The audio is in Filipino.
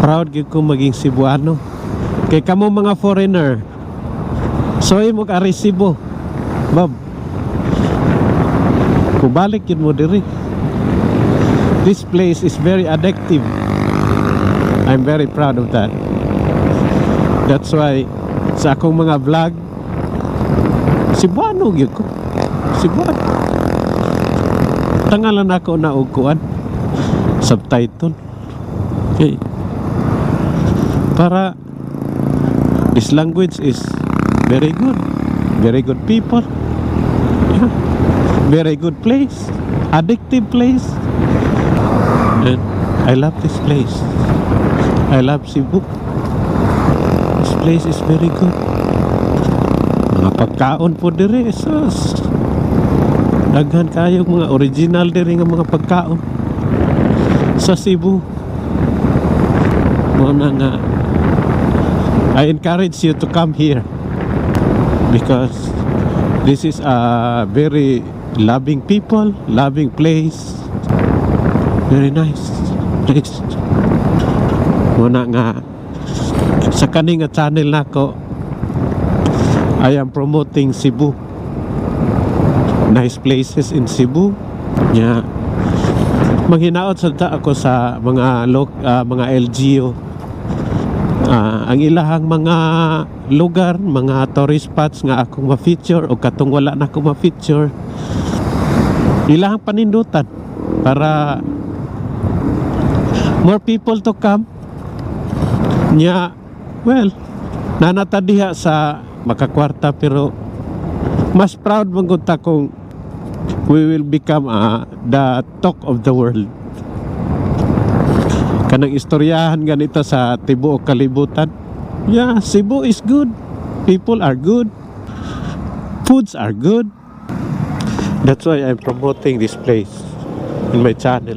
Proud gyud ko maging Cebuano. Kay kamo mga foreigner, so imo ka resibo. Bob, kubalik yun mo diri. This place is very addictive. I'm very proud of that. That's why sa akong mga vlog, Cebuano gyud ko. Cebuano. Tangalan ako na og kuan subtitle. Okay. Para this language is very good. Very good people. Yeah. Very good place. Addictive place. And I love this place. I love Cebu. This place is very good. Mga pagkaon po diri, sus. Daghan kayo mga original diri nga mga pagkaon sa Cebu. Muna nga, I encourage you to come here because this is a very loving people, loving place, very nice place. Muna nga, sa kaning channel nako, I am promoting Cebu, nice places in Cebu. Yeah. Manghinaot sa ako sa mga mga LGU. Ang ilahang mga lugar, mga tourist spots nga akong ma-feature o katong wala na akong ma-feature, ilahang panindutan para more people to come. Nya, well, nanatadiha sa makakwarta, pero mas proud mangunta kung we will become the talk of the world. Kanang istoryahan ganito sa tibuok kalibutan. Yeah, Cebu is good. People are good. Foods are good. That's why I'm promoting this place in my channel.